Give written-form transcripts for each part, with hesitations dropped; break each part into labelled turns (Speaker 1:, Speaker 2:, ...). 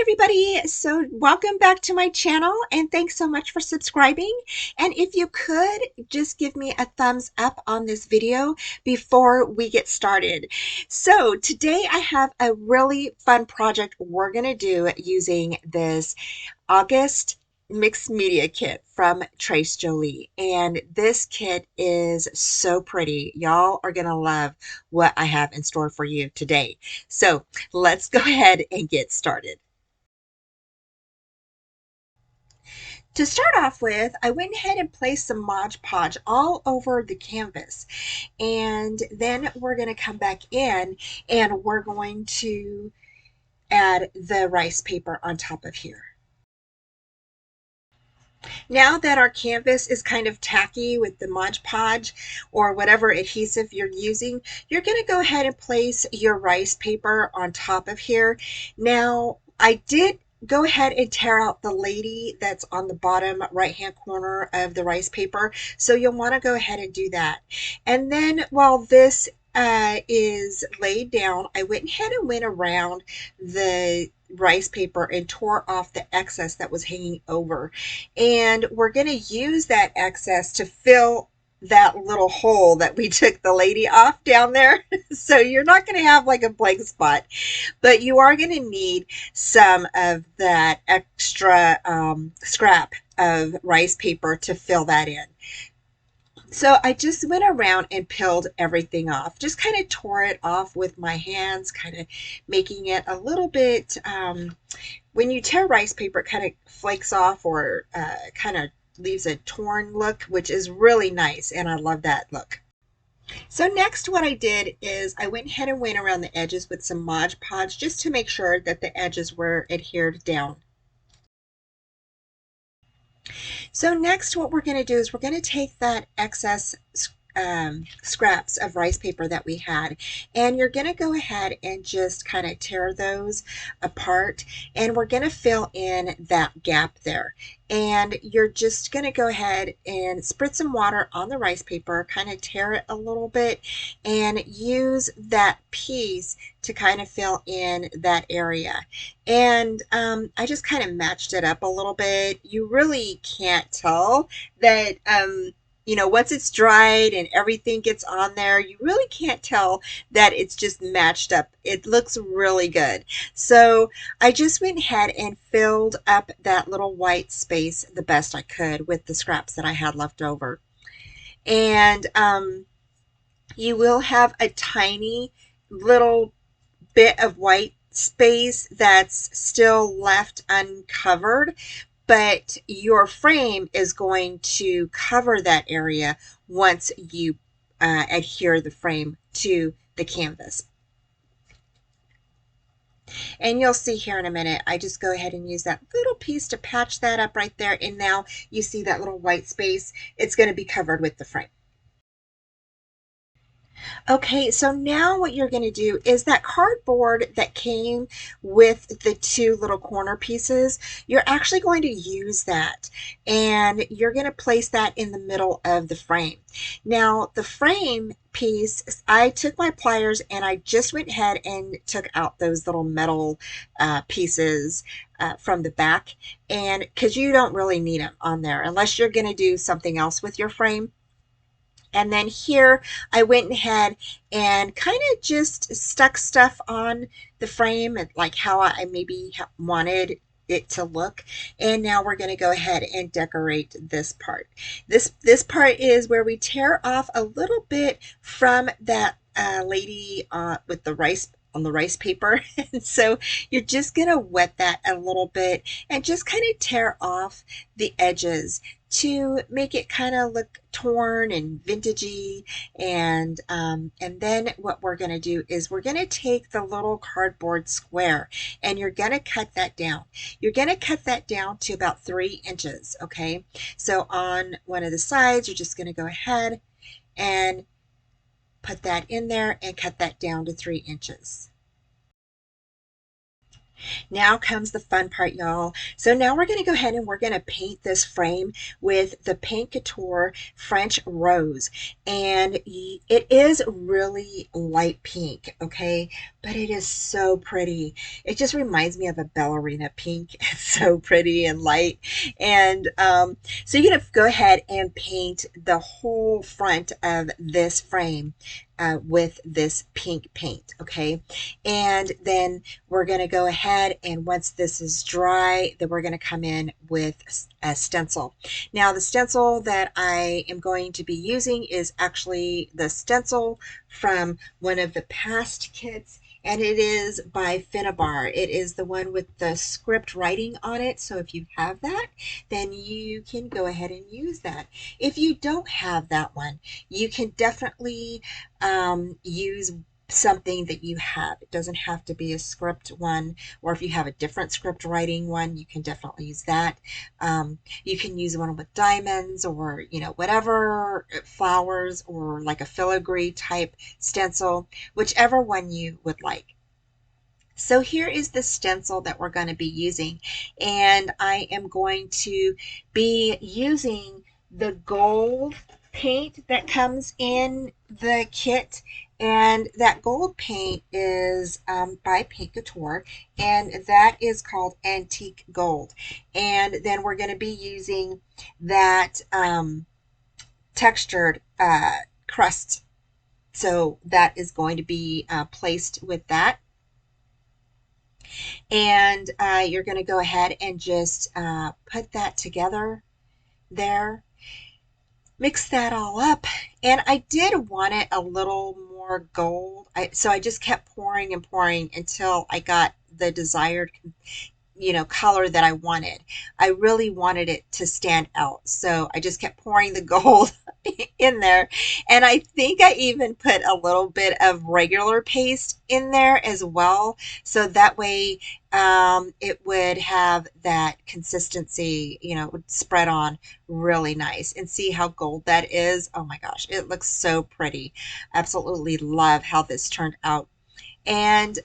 Speaker 1: everybody, so welcome back to my channel and thanks so much for subscribing. And if you could just give me a thumbs up on this video before we get started. So today I have a really fun project we're going to do using this August mixed media kit from Trace Jolie, and this kit is so pretty. Y'all are gonna love what I have in store for you today. So let's go ahead and get started. To start off with, I went ahead and placed some Mod Podge all over the canvas. And then we're going to come back in and we're going to add the rice paper on top of here. Now that our canvas is kind of tacky with the Mod Podge or whatever adhesive you're using, you're going to go ahead and place your rice paper on top of here. Now, I did go ahead and tear out the lady that's on the bottom right hand corner of the rice paper, so you'll want to go ahead and do that. And then while this is laid down, I went ahead and went around the rice paper and tore off the excess that was hanging over, and we're going to use that excess to fill that little hole that we took the lady off down there. So you're not going to have like a blank spot, but you are going to need some of that extra scrap of rice paper to fill that in. So I just went around and peeled everything off, just kind of tore it off with my hands, kind of making it a little bit, when you tear rice paper, it kind of flakes off or kind of leaves a torn look, which is really nice, and I love that look. So next what I did is I went ahead and went around the edges with some Mod Podge just to make sure that the edges were adhered down. So next what we're going to do is we're going to take that excess scraps of rice paper that we had, and you're going to go ahead and just kind of tear those apart, and we're going to fill in that gap there. And you're just going to go ahead and spritz some water on the rice paper, kind of tear it a little bit, and use that piece to kind of fill in that area. And I just kind of matched it up a little bit. You really can't tell that you know, once it's dried and everything gets on there, you really can't tell that it's just matched up. It looks really good. So I just went ahead and filled up that little white space the best I could with the scraps that I had left over. And you will have a tiny little bit of white space that's still left uncovered, but your frame is going to cover that area once you adhere the frame to the canvas. And you'll see here in a minute, I just go ahead and use that little piece to patch that up right there, and now you see that little white space. It's going to be covered with the frame. Okay, so now what you're going to do is that cardboard that came with the two little corner pieces, you're actually going to use that, and you're going to place that in the middle of the frame. Now, the frame piece, I took my pliers and I just went ahead and took out those little metal pieces from the back, and because you don't really need them on there unless you're going to do something else with your frame. And then here I went ahead and kind of just stuck stuff on the frame like how I maybe wanted it to look. And now we're going to go ahead and decorate this part. This part is where we tear off a little bit from that lady with the rice on the rice paper. And so you're just going to wet that a little bit and just kind of tear off the edges to make it kind of look torn and vintagey. And then what we're going to do is we're going to take the little cardboard square and you're going to cut that down. You're going to cut that down to about 3 inches. Okay, so on one of the sides you're just going to go ahead and put that in there and cut that down to 3 inches. Now comes the fun part, y'all. So now we're going to go ahead and we're going to paint this frame with the Paint Couture French Rose. And it is really light pink, okay? But it is so pretty. It just reminds me of a ballerina pink. It's so pretty and light. And so you're going to go ahead and paint the whole front of this frame with this pink paint, okay? And then we're going to go ahead and once this is dry, then we're going to come in with a stencil. Now the stencil that I am going to be using is actually the stencil from one of the past kits, and it is by Finnabair. It is the one with the script writing on it. So if you have that, then you can go ahead and use that. If you don't have that one, you can definitely use something that you have. It doesn't have to be a script one, or if you have a different script writing one, you can definitely use that. You can use one with diamonds or, you know, whatever flowers or like a filigree type stencil, whichever one you would like. So here is the stencil that we're going to be using, and I am going to be using the gold paint that comes in the kit, and that gold paint is by Paint Couture, and that is called Antique Gold. And then we're going to be using that textured crust, so that is going to be placed with that. And you're going to go ahead and just put that together there, mix that all up. And I did want it a little more gold, so I just kept pouring and pouring until I got the desired, you know, color that I wanted. I really wanted it to stand out, so I just kept pouring the gold in there. And I think I even put a little bit of regular paste in there as well, so that way it would have that consistency, you know, it would spread on really nice. And see how gold that is. Oh my gosh, it looks so pretty. Absolutely love how this turned out. And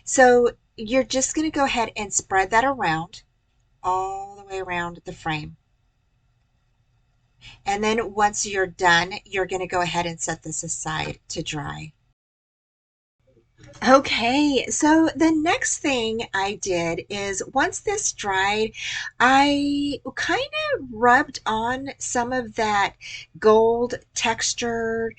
Speaker 1: so you're just going to go ahead and spread that around all the way around the frame. And then once you're done, you're going to go ahead and set this aside to dry. Okay, so the next thing I did is once this dried, I kind of rubbed on some of that gold textured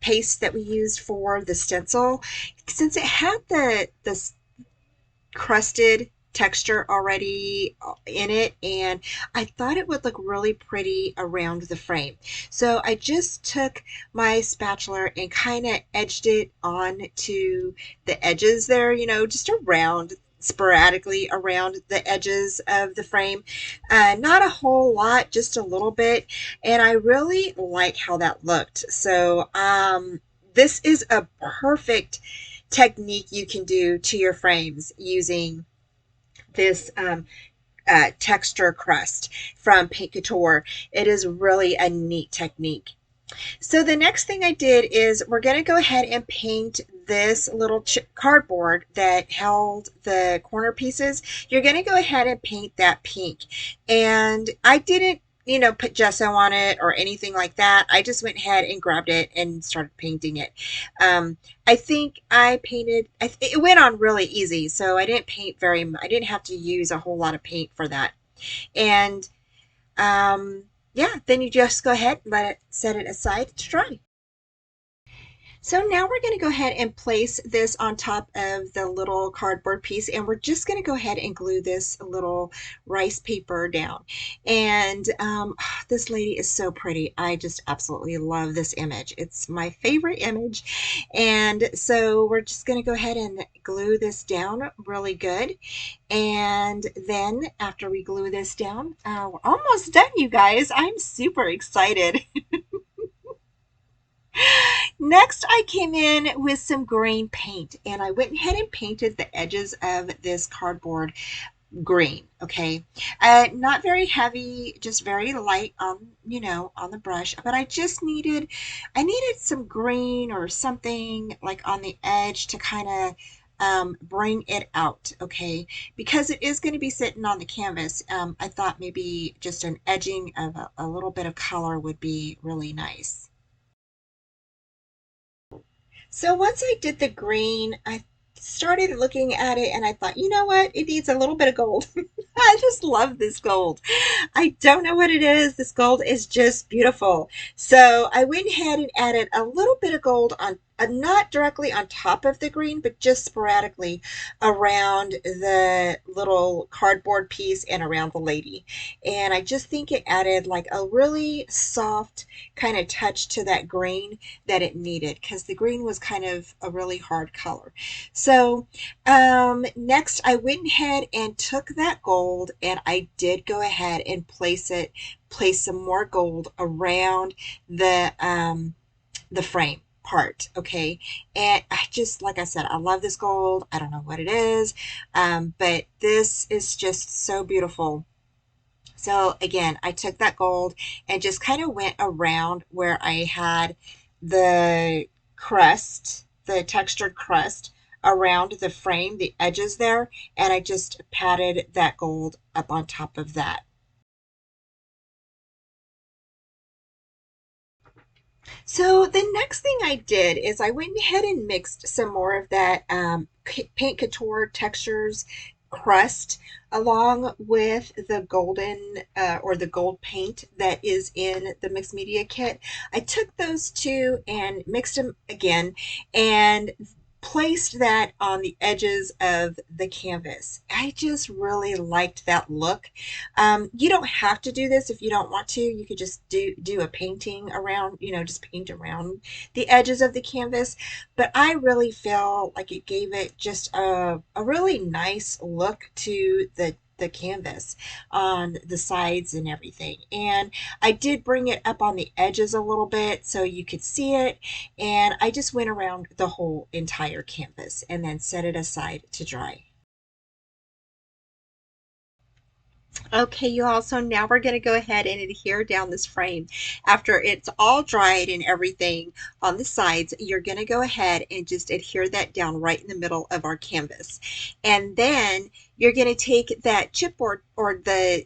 Speaker 1: paste that we used for the stencil. Since it had the crusted texture already in it, and I thought it would look really pretty around the frame. So I just took my spatula and kind of edged it on to the edges there, you know, just around sporadically around the edges of the frame. Not a whole lot, just a little bit. And I really like how that looked. So this is a perfect technique you can do to your frames using this texture crust from Paint Couture. It is really a neat technique. So the next thing I did is we're going to go ahead and paint this little cardboard that held the corner pieces. You're going to go ahead and paint that pink. And I didn't, you know, put gesso on it or anything like that. I just went ahead and grabbed it and started painting it. I think I painted, it went on really easy. So I didn't paint I didn't have to use a whole lot of paint for that. And yeah, then you just go ahead and set it aside to dry. So now we're going to go ahead and place this on top of the little cardboard piece, and we're just going to go ahead and glue this little rice paper down. And this lady is so pretty. I just absolutely love this image. It's my favorite image. And so we're just going to go ahead and glue this down really good. And then after we glue this down, we're almost done, you guys. I'm super excited. Next, I came in with some green paint, and I went ahead and painted the edges of this cardboard green. Okay, not very heavy, just very light on, you know, on the brush. But I needed some green or something like on the edge to kind of bring it out, okay? Because it is going to be sitting on the canvas, I thought maybe just an edging of a little bit of color would be really nice. So once I did the green, I started looking at it and I thought, you know what? It needs a little bit of gold. I just love this gold. I don't know what it is. This gold is just beautiful. So I went ahead and added a little bit of gold on, not directly on top of the green, but just sporadically around the little cardboard piece and around the lady. And I just think it added like a really soft kind of touch to that green that it needed because the green was kind of a really hard color. So next I went ahead and took that gold and I did go ahead and place some more gold around the frame part, okay? And I just, like I said, I love this gold. I don't know what it is, but this is just so beautiful. So again, I took that gold and just kind of went around where I had the crust, the textured crust around the frame, the edges there, and I just patted that gold up on top of that. So the next thing I did is I went ahead and mixed some more of that Paint Couture Textures crust along with the golden or the gold paint that is in the mixed media kit. I took those two and mixed them again and placed that on the edges of the canvas. I just really liked that look. You don't have to do this if you don't want to. You could just do a painting around, just paint around the edges of the canvas. But I really feel like it gave it just a really nice look to the canvas on the sides and everything. And I did bring it up on the edges a little bit so you could see it. And I just went around the whole entire canvas and then set it aside to dry. Okay, you all, so now we're going to go ahead and adhere down this frame. After it's all dried and everything on the sides, you're going to go ahead and just adhere that down right in the middle of our canvas. And then you're going to take that chipboard, or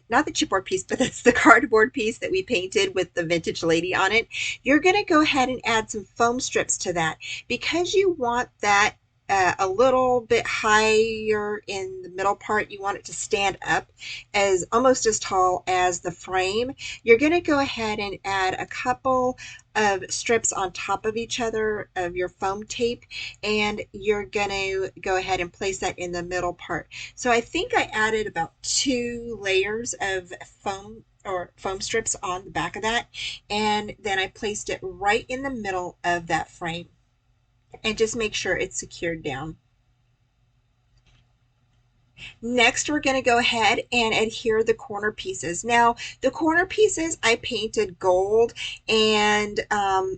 Speaker 1: not the chipboard piece, but that's the cardboard piece that we painted with the vintage lady on it. You're going to go ahead and add some foam strips to that because you want that a little bit higher in the middle part. You want it to stand up as almost as tall as the frame. You're going to go ahead and add a couple of strips on top of each other of your foam tape, and you're going to go ahead and place that in the middle part. So I think I added about 2 layers of foam strips on the back of that, and then I placed it right in the middle of that frame and just make sure it's secured down. Next, we're going to go ahead and adhere the corner pieces. Now, the corner pieces I painted gold, and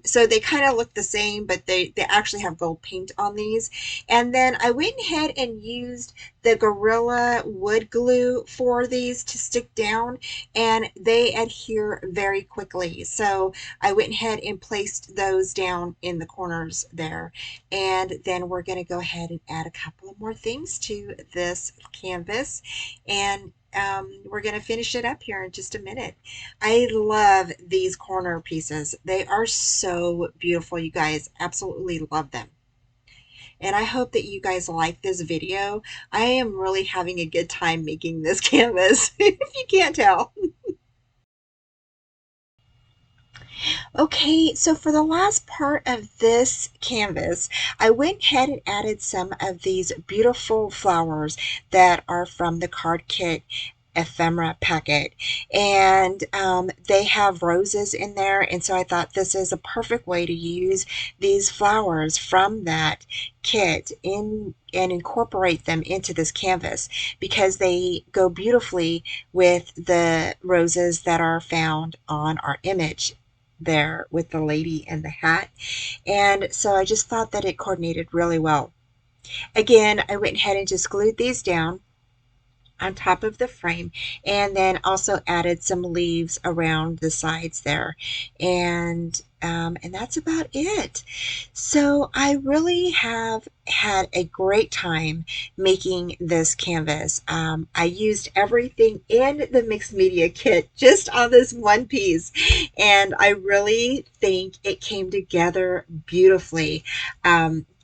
Speaker 1: so they kind of look the same, but they actually have gold paint on these. And then I went ahead and used the Gorilla wood glue for these to stick down, and they adhere very quickly. So I went ahead and placed those down in the corners there. And then we're going to go ahead and add a couple of more things to this canvas, and we're going to finish it up here in just a minute. I love these corner pieces. They are so beautiful, you guys. Absolutely love them. And I hope that you guys like this video. I am really having a good time making this canvas, if you can't tell. Okay, so for the last part of this canvas, I went ahead and added some of these beautiful flowers that are from the card kit ephemera packet, and they have roses in there, and so I thought this is a perfect way to use these flowers from that kit in and incorporate them into this canvas because they go beautifully with the roses that are found on our image there with the lady and the hat. And so I just thought that it coordinated really well. Again, I went ahead and just glued these down. on top of the frame, and then also added some leaves around the sides there. And that's about it. So I really have had a great time making this canvas. I used everything in the mixed media kit just on this one piece, and I really think it came together beautifully.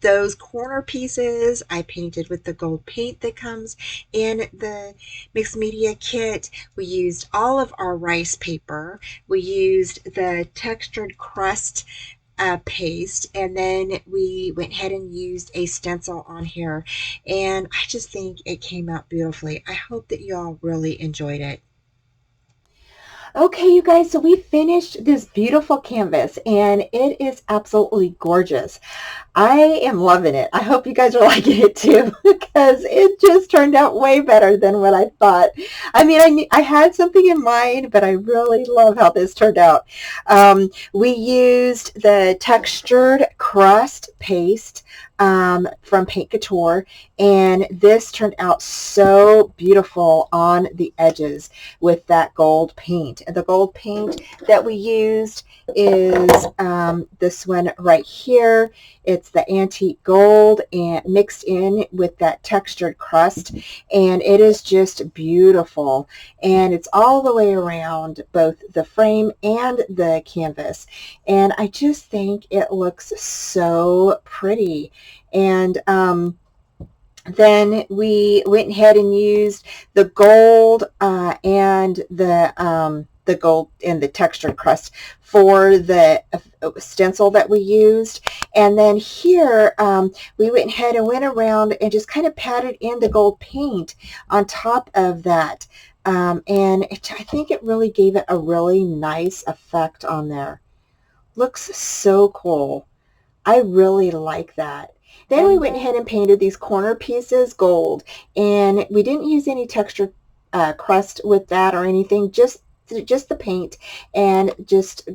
Speaker 1: Those corner pieces I painted with the gold paint that comes in the mixed media kit. We used all of our rice paper. We used the textured crust paste, and then we went ahead and used a stencil on here, and I just think it came out beautifully. I hope that you all really enjoyed it.
Speaker 2: Okay, you guys, so we finished this beautiful canvas and it is absolutely gorgeous. I am loving it. I hope you guys are liking it too because it just turned out way better than what I thought. I mean, I had something in mind, but I really love how this turned out. We used the textured crust paste from Paint Couture, and this turned out so beautiful on the edges with that gold paint. And the gold paint that we used is this one right here. It's the antique gold and mixed in with that textured crust, and it is just beautiful. And it's all the way around both the frame and the canvas. And I just think it looks so pretty. And then we went ahead and used the gold and the gold and the textured crust for the stencil that we used. And then here we went ahead and went around and just kind of patted in the gold paint on top of that. I think it really gave it a really nice effect on there. Looks so cool. I really like that. Then we went ahead and painted these corner pieces gold, and we didn't use any textured crust with that or anything, just the paint, and just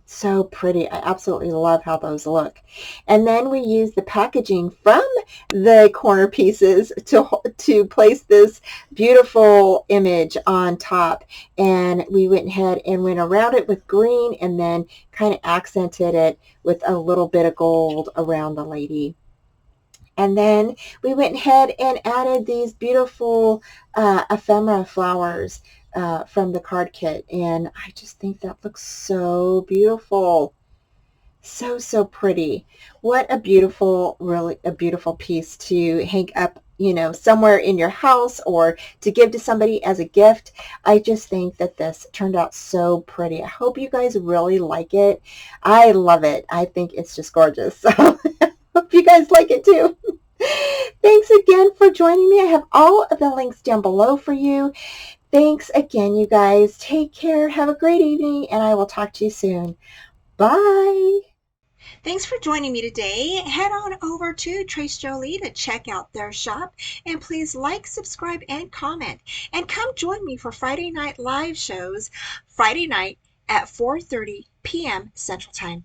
Speaker 2: so pretty. I absolutely love how those look. And then we used the packaging from the corner pieces to place this beautiful image on top. And we went ahead and went around it with green and then kind of accented it with a little bit of gold around the lady. And then we went ahead and added these beautiful ephemera flowers from the card kit. And I just think that looks so beautiful. So pretty. What a beautiful, really a beautiful piece to hang up, somewhere in your house or to give to somebody as a gift. I just think that this turned out so pretty. I hope you guys really like it. I love it. I think it's just gorgeous. So hope you guys like it too. Thanks again for joining me. I have all of the links down below for you. Thanks again, you guys. Take care. Have a great evening, and I will talk to you soon. Bye.
Speaker 1: Thanks for joining me today. Head on over to Trace Jolie to check out their shop, and please like, subscribe, and comment. And come join me for Friday night live shows, Friday night at 4:30 p.m. Central Time.